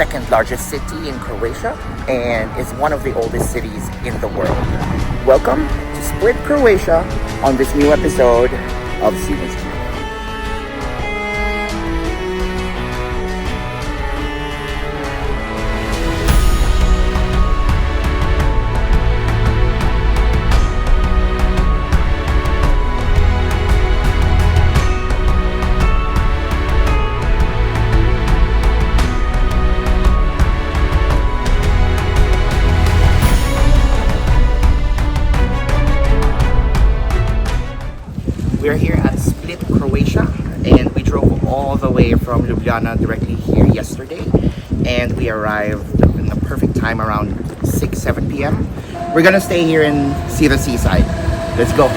second largest city in Croatia and is one of the oldest cities in the world. Welcome to Split, Croatia on this new episode of Season 2. We are here at Split, Croatia, and we drove all the way from Ljubljana directly here yesterday, and we arrived in the perfect time around 6-7 p.m. We're gonna stay here and see the seaside. Let's go.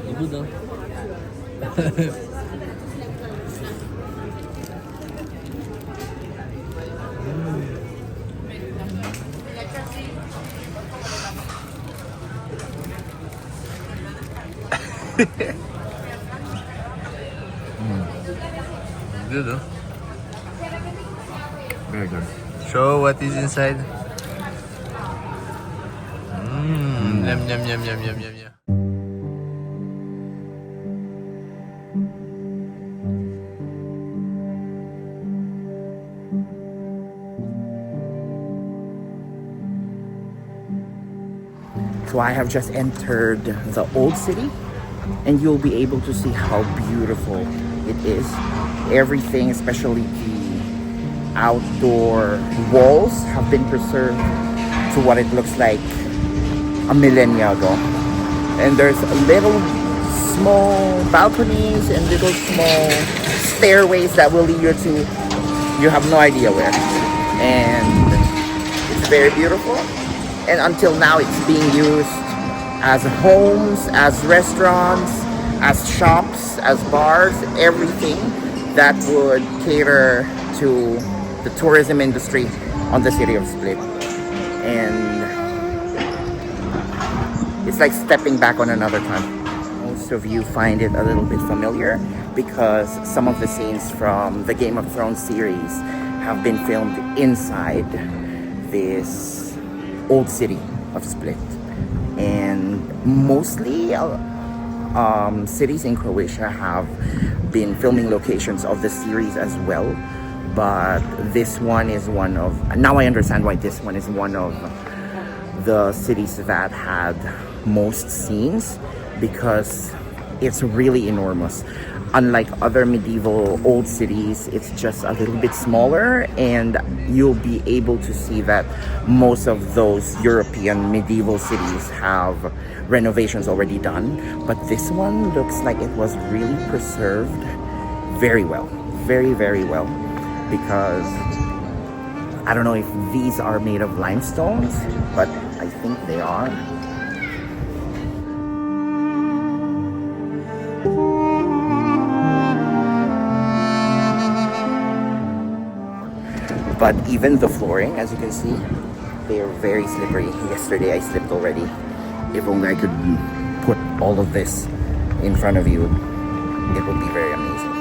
이쁘다. Good, huh? Very good. Show what is inside. Yum, yum, yum, yum, yum, yum, yum. So I have just entered the old city, and you'll be able to see how beautiful it is. Everything, especially the outdoor walls, have been preserved to what it looks like a millennia ago. And there's little small balconies and little small stairways that will lead you to you have no idea where. And it's very beautiful. And until now it's being used as homes, as restaurants, as shops, as bars, everything that would cater to the tourism industry on the city of Split. And it's like stepping back on another time. Most of you find it a little bit familiar because some of the scenes from the Game of Thrones series have been filmed inside this old city of Split. And mostly cities in Croatia have been filming locations of the series as well. But this one is one of, now I understand why this one is one of the cities that had most scenes, because it's really enormous. Unlike other medieval old cities, it's just a little bit smaller, and you'll be able to see that most of those European medieval cities have renovations already done, but this one looks like it was really preserved very well, very, very well, because I don't know if these are made of limestones, but I think they are. But even the flooring, as you can see, they are very slippery. Yesterday I slipped already. If only I could put all of this in front of you, it would be very amazing.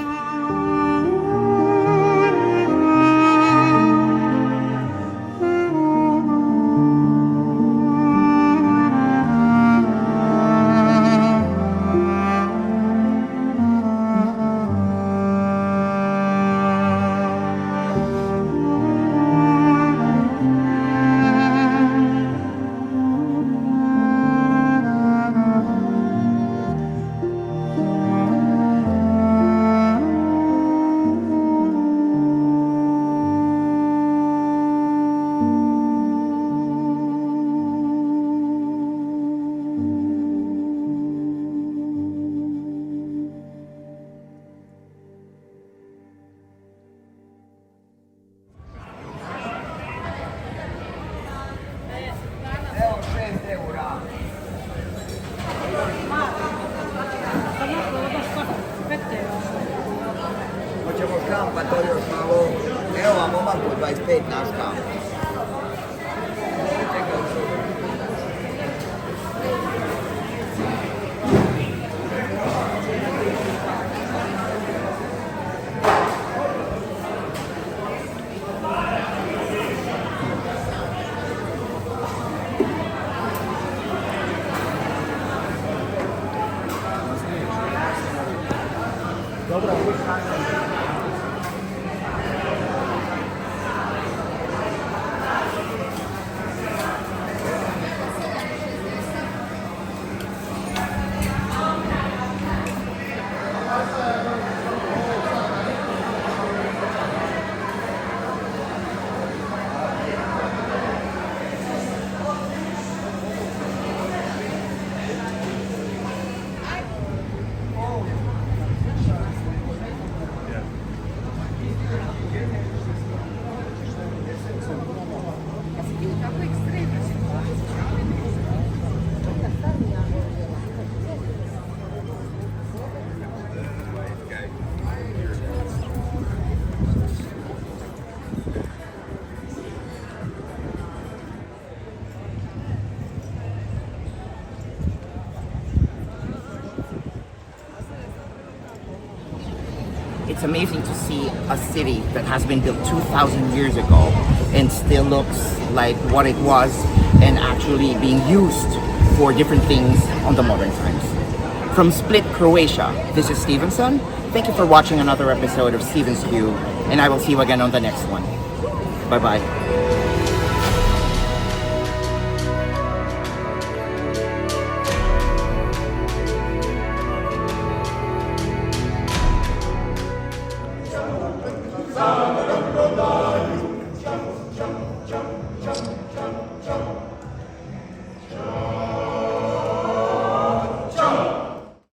It's amazing to see a city that has been built 2,000 years ago and still looks like what it was and actually being used for different things on the modern times. From Split, Croatia, this is Stevenson. Thank you for watching another episode of Steven's View, and I will see you again on the next one. Bye-bye.